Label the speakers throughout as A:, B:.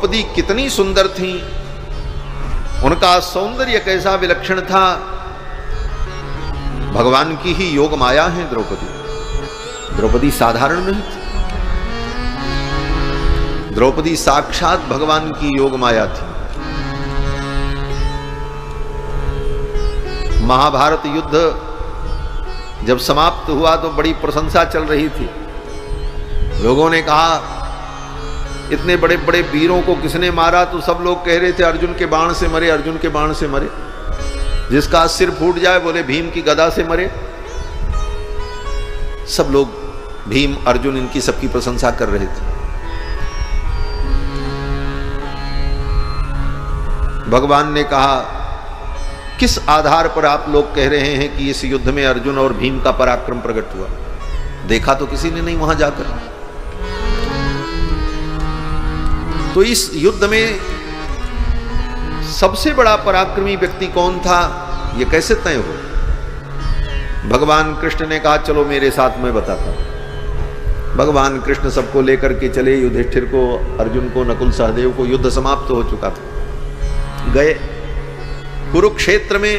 A: द्रौपदी कितनी सुंदर थी, उनका सौंदर्य कैसा विलक्षण था। भगवान की ही योग माया है द्रौपदी। द्रौपदी साधारण नहीं थी, द्रौपदी साक्षात भगवान की योग माया थी। महाभारत युद्ध जब समाप्त हुआ तो बड़ी प्रशंसा चल रही थी। लोगों ने कहा इतने बड़े बड़े वीरों को किसने मारा, तो सब लोग कह रहे थे अर्जुन के बाण से मरे, अर्जुन के बाण से मरे। जिसका सिर फूट जाए बोले भीम की गदा से मरे। सब लोग भीम अर्जुन इनकी सबकी प्रशंसा कर रहे थे। भगवान ने कहा किस आधार पर आप लोग कह रहे हैं कि इस युद्ध में अर्जुन और भीम का पराक्रम प्रकट हुआ? देखा तो किसी ने नहीं वहां जाकर। तो इस युद्ध में सबसे बड़ा पराक्रमी व्यक्ति कौन था, यह कैसे तय हो? भगवान कृष्ण ने कहा चलो मेरे साथ मैं बताता हूं। भगवान कृष्ण सबको लेकर के चले, युधिष्ठिर को, अर्जुन को, नकुल सहदेव को। युद्ध समाप्त हो चुका था। गए कुरुक्षेत्र में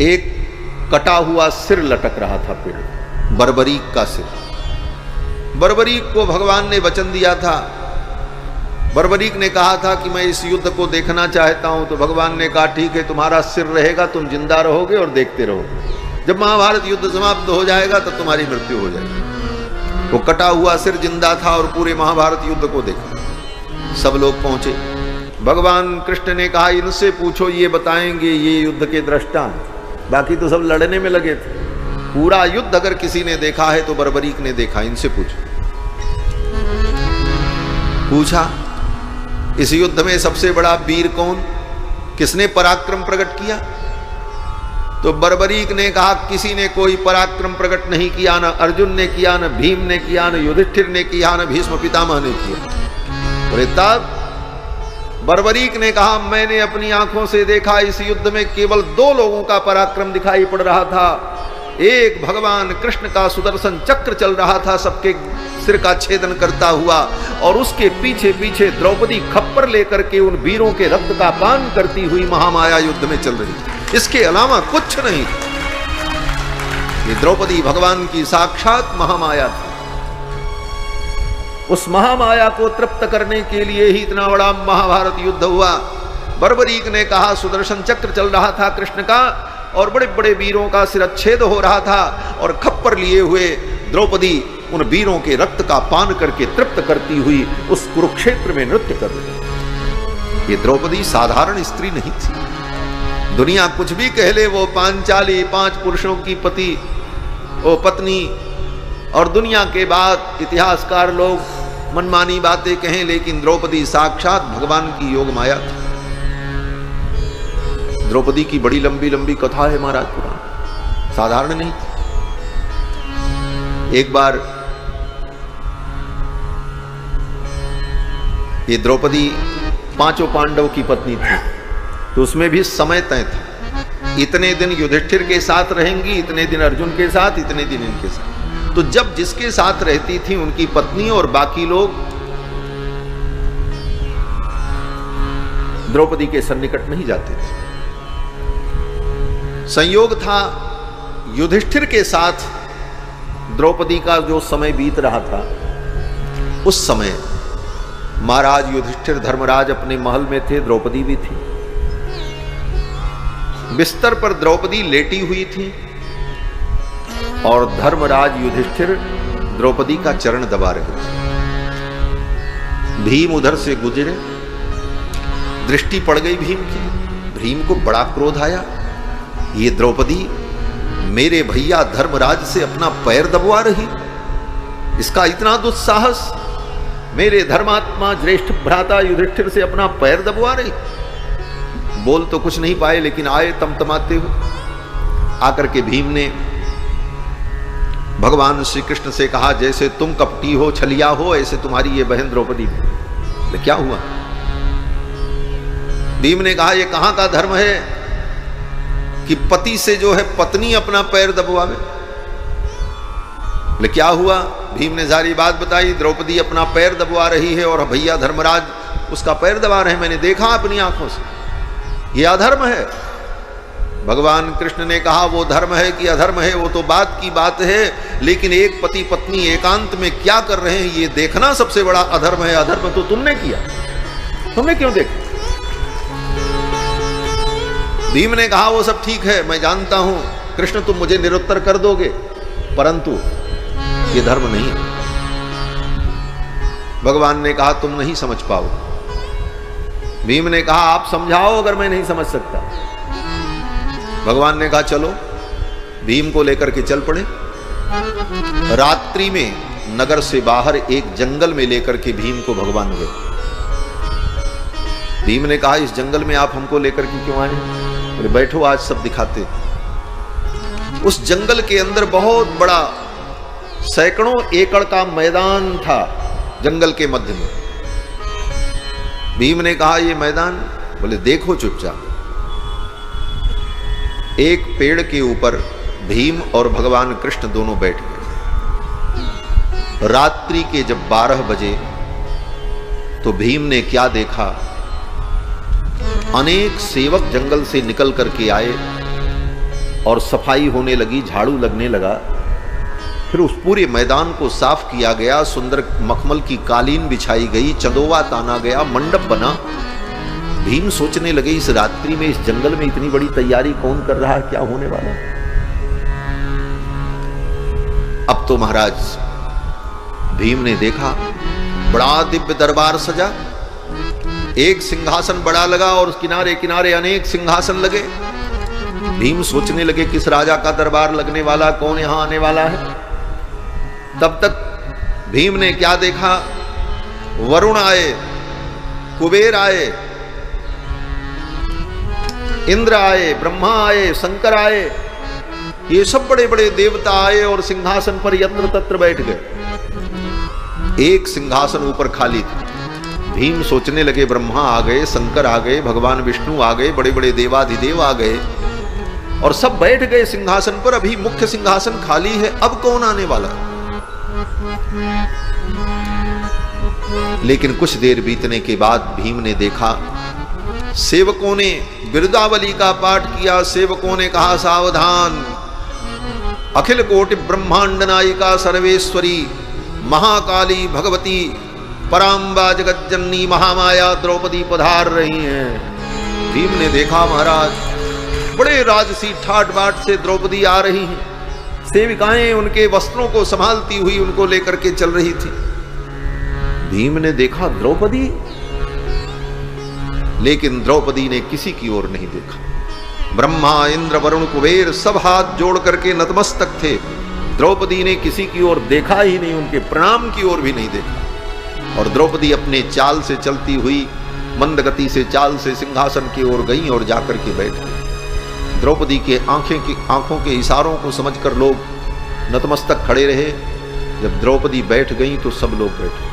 A: एक कटा हुआ सिर लटक रहा था पेड़, बर्बरीक का सिर। बर्बरीक को भगवान ने वचन दिया था। बर्बरीक ने कहा था कि मैं इस युद्ध को देखना चाहता हूं। तो भगवान ने कहा ठीक है, तुम्हारा सिर रहेगा, तुम जिंदा रहोगे और देखते रहोगे। जब महाभारत युद्ध समाप्त हो जाएगा तो तुम्हारी मृत्यु हो जाएगी। वो कटा हुआ सिर जिंदा था और पूरे महाभारत युद्ध को देखा। सब लोग पहुंचे। भगवान कृष्ण ने कहा इनसे पूछो, ये बताएंगे, ये युद्ध के दृष्टा हैं। बाकी तो सब लड़ने में लगे थे। पूरा युद्ध अगर किसी ने देखा है तो बर्बरीक ने देखा। इनसे पूछो। पूछा इस युद्ध में सबसे बड़ा वीर कौन, किसने पराक्रम प्रकट किया? तो बर्बरीक ने कहा किसी ने कोई पराक्रम प्रकट नहीं किया, न अर्जुन ने किया, न भीम ने किया, न युधिष्ठिर ने किया, न भीष्म पितामह ने किया। बोले तब? बर्बरीक ने कहा मैंने अपनी आंखों से देखा, इस युद्ध में केवल 2 लोगों का पराक्रम दिखाई पड़ रहा था। एक भगवान कृष्ण का सुदर्शन चक्र चल रहा था सबके सिर का छेदन करता हुआ, और उसके पीछे पीछे द्रौपदी खप्पर लेकर के उन वीरों के रक्त का पान करती हुई महामाया युद्ध में चल रही थी। इसके अलावा कुछ नहीं। ये द्रौपदी भगवान की साक्षात महामाया थी। उस महामाया को तृप्त करने के लिए ही इतना बड़ा महाभारत युद्ध हुआ। बर्बरीक ने कहा सुदर्शन चक्र चल रहा था कृष्ण का, और बड़े बड़े वीरों का सिरच्छेद हो रहा था, और खप्पर लिए हुए द्रौपदी उन वीरों के रक्त का पान करके तृप्त करती हुई उस कुरुक्षेत्र में नृत्य कर रही। ये द्रौपदी साधारण स्त्री नहीं थी। दुनिया कुछ भी कह ले, वो पांचाली, 5 पुरुषों की पत्नी, और दुनिया के बाद इतिहासकार लोग मनमानी बातें कहें, लेकिन द्रौपदी साक्षात भगवान की योग माया थी। द्रौपदी की बड़ी लंबी लंबी कथा है महाराज पुराण, साधारण नहीं थी। एक बार ये द्रौपदी 5 पांडव की पत्नी थी, तो उसमें भी समय तय था। इतने दिन युधिष्ठिर के साथ रहेंगी, इतने दिन अर्जुन के साथ, इतने दिन इनके साथ। तो जब जिसके साथ रहती थी उनकी पत्नी और बाकी लोग द्रौपदी के सन्निकट नहीं जाते थे। संयोग था युधिष्ठिर के साथ द्रौपदी का जो समय बीत रहा था, उस समय महाराज युधिष्ठिर धर्मराज अपने महल में थे, द्रौपदी भी थी। बिस्तर पर द्रौपदी लेटी हुई थी और धर्मराज युधिष्ठिर द्रौपदी का चरण दबा रहे थे। भीम उधर से गुजरे, दृष्टि पड़ गई भीम की। भीम को बड़ा क्रोध आया, ये द्रौपदी मेरे भैया धर्मराज से अपना पैर दबवा रही, इसका इतना दुस्साहस, मेरे धर्मात्मा ज्येष्ठ भ्राता युधिष्ठिर से अपना पैर दबवा रही। बोल तो कुछ नहीं पाए, लेकिन आए तमतमाते हुए। आकर के भीम ने भगवान श्री कृष्ण से कहा जैसे तुम कपटी हो, छलिया हो, ऐसे तुम्हारी ये बहन द्रौपदी भी। तो क्या हुआ? भीम ने कहा ये कहां का धर्म है कि पति से जो है पत्नी अपना पैर दबवावे। बोले क्या हुआ? भीम ने सारी बात बताई। द्रौपदी अपना पैर दबवा रही है और भैया धर्मराज उसका पैर दबा रहे हैं, मैंने देखा अपनी आंखों से, ये अधर्म है। भगवान कृष्ण ने कहा वो धर्म है कि अधर्म है वो तो बात की बात है, लेकिन एक पति पत्नी एकांत में क्या कर रहे हैं ये देखना सबसे बड़ा अधर्म है। अधर्म तो तुमने किया, तुमने क्यों देखा? भीम ने कहा वो सब ठीक है, मैं जानता हूं कृष्ण तुम मुझे निरुत्तर कर दोगे, परंतु ये धर्म नहीं है। भगवान ने कहा तुम नहीं समझ पाओ। भीम ने कहा आप समझाओ अगर मैं नहीं समझ सकता। भगवान ने कहा चलो। भीम को लेकर के चल पड़े। रात्रि में नगर से बाहर एक जंगल में लेकर के भीम को भगवान गए। भीम ने कहा इस जंगल में आप हमको लेकर के क्यों आए? बोले बैठो आज सब दिखाते। उस जंगल के अंदर बहुत बड़ा सैकड़ों एकड़ का मैदान था, जंगल के मध्य में। भीम ने कहा ये मैदान? बोले देखो चुपचाप। एक पेड़ के ऊपर भीम और भगवान कृष्ण दोनों बैठ गए। रात्रि के जब 12 बजे तो भीम ने क्या देखा, अनेक सेवक जंगल से निकल करके आए और सफाई होने लगी, झाड़ू लगने लगा। फिर उस पूरे मैदान को साफ किया गया, सुंदर मखमल की कालीन बिछाई गई, चंदोवा ताना गया, मंडप बना। भीम सोचने लगे इस रात्रि में इस जंगल में इतनी बड़ी तैयारी कौन कर रहा है, क्या होने वाला? अब तो महाराज भीम ने देखा बड़ा दिव्य दरबार सजा, एक सिंहासन बड़ा लगा और उस किनारे किनारे अनेक सिंहासन लगे। भीम सोचने लगे किस राजा का दरबार लगने वाला, कौन यहां आने वाला है। तब तक भीम ने क्या देखा, वरुण आए, कुबेर आए, इंद्र आए, ब्रह्मा आए, शंकर आए, ये सब बड़े बड़े देवता आए और सिंहासन पर यत्र तत्र बैठ गए। एक सिंहासन ऊपर खाली था। भीम सोचने लगे ब्रह्मा आ गए, शंकर आ गए, भगवान विष्णु आ गए, बड़े बड़े देवाधिदेव आ गए और सब बैठ गए सिंहासन पर। अभी मुख्य सिंहासन खाली है, अब कौन आने वाला? लेकिन कुछ देर बीतने के बाद भीम ने देखा सेवकों ने बिरदावली का पाठ किया। सेवकों ने कहा सावधान, अखिल कोटि ब्रह्मांड नायिका सर्वेश्वरी महाकाली भगवती पराम्बा जगज्जननी महामाया द्रौपदी पधार रही हैं। भीम ने देखा महाराज बड़े राजसी ठाट बाट से द्रौपदी आ रही हैं। सेविकाएं उनके वस्त्रों को संभालती हुई उनको लेकर के चल रही थी। भीम ने देखा द्रौपदी, लेकिन द्रौपदी ने किसी की ओर नहीं देखा। ब्रह्मा इंद्र वरुण कुबेर सब हाथ जोड़ करके नतमस्तक थे। द्रौपदी ने किसी की ओर देखा ही नहीं, उनके प्रणाम की ओर भी नहीं देखा। और द्रौपदी अपने चाल से चलती हुई मंद गति से चाल से सिंहासन की ओर गई और जाकर के बैठ गई। द्रौपदी के आंखों के इशारों को समझकर लोग नतमस्तक खड़े रहे। जब द्रौपदी बैठ गई तो सब लोग बैठे।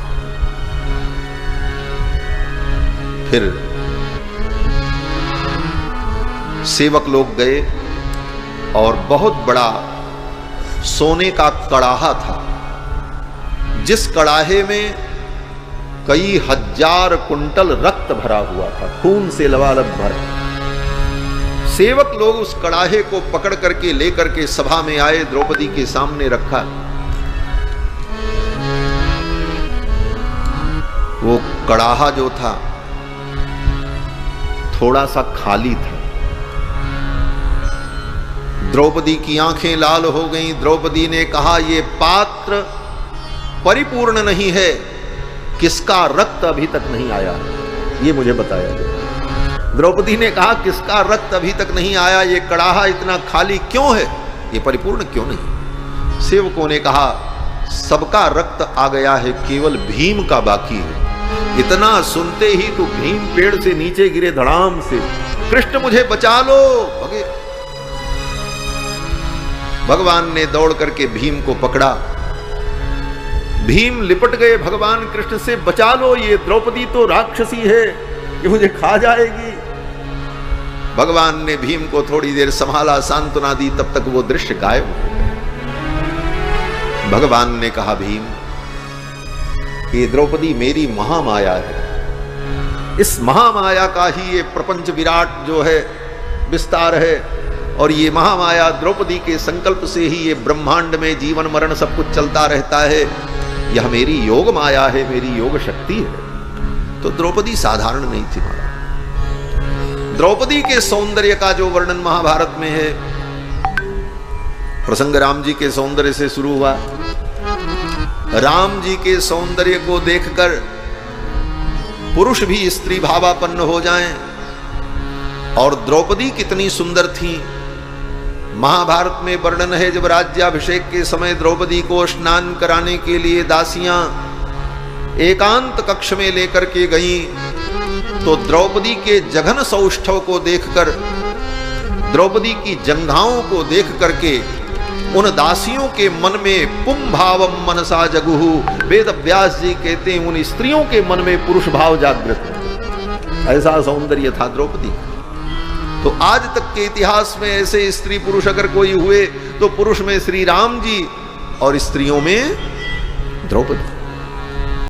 A: फिर सेवक लोग गए और बहुत बड़ा सोने का कड़ाहा था, जिस कड़ाहे में कई हजार कुंटल रक्त भरा हुआ था, खून से लबालब भरा। सेवक लोग उस कड़ाहे को पकड़ करके लेकर के सभा में आए, द्रौपदी के सामने रखा। वो कड़ाहा जो था थोड़ा सा खाली था। द्रौपदी की आंखें लाल हो गईं। द्रौपदी ने कहा ये पात्र परिपूर्ण नहीं है, किसका रक्त अभी तक नहीं आया, ये मुझे बताया गया। द्रौपदी ने कहा किसका रक्त अभी तक नहीं आया, ये कड़ाहा इतना खाली क्यों है, ये परिपूर्ण क्यों नहीं? सेवकों ने कहा सबका रक्त आ गया है, केवल भीम का बाकी है। इतना सुनते ही तो भीम पेड़ से नीचे गिरे धड़ाम से, कृष्ण मुझे बचा लो। भगवान ने दौड़ करके भीम को पकड़ा। भीम लिपट गए भगवान कृष्ण से, बचा लो, ये द्रौपदी तो राक्षसी है, ये मुझे खा जाएगी। भगवान ने भीम को थोड़ी देर संभाला, सांत्वना दी, तब तक वो दृश्य गायब हो गया। भगवान ने कहा भीम कि द्रौपदी मेरी महामाया है। इस महामाया का ही ये प्रपंच विराट जो है विस्तार है, और ये महामाया द्रौपदी के संकल्प से ही ये ब्रह्मांड में जीवन मरण सब कुछ चलता रहता है। यह मेरी योग माया है, मेरी योग शक्ति है। तो द्रौपदी साधारण नहीं थी महाराज। द्रौपदी के सौंदर्य का जो वर्णन महाभारत में है, प्रसंग राम जी के सौंदर्य से शुरू हुआ। राम जी के सौंदर्य को देखकर पुरुष भी स्त्री भावापन्न हो जाएं। और द्रौपदी कितनी सुंदर थी, महाभारत में वर्णन है। जब राज्याभिषेक के समय द्रौपदी को स्नान कराने के लिए दासियां एकांत कक्ष में लेकर के गईं, तो द्रौपदी के जघन सौष्ठव को देखकर, द्रौपदी की जंघाओं को देख करके उन दासियों के मन में पुम भावम मनसा जगुहु, वेद व्यास जी कहते हैं उन स्त्रियों के मन में पुरुष भाव जागृत हो। ऐसा सौंदर्य था द्रौपदी। तो आज तक के इतिहास में ऐसे स्त्री पुरुष अगर कोई हुए तो पुरुष में श्री राम जी और स्त्रियों में द्रौपदी।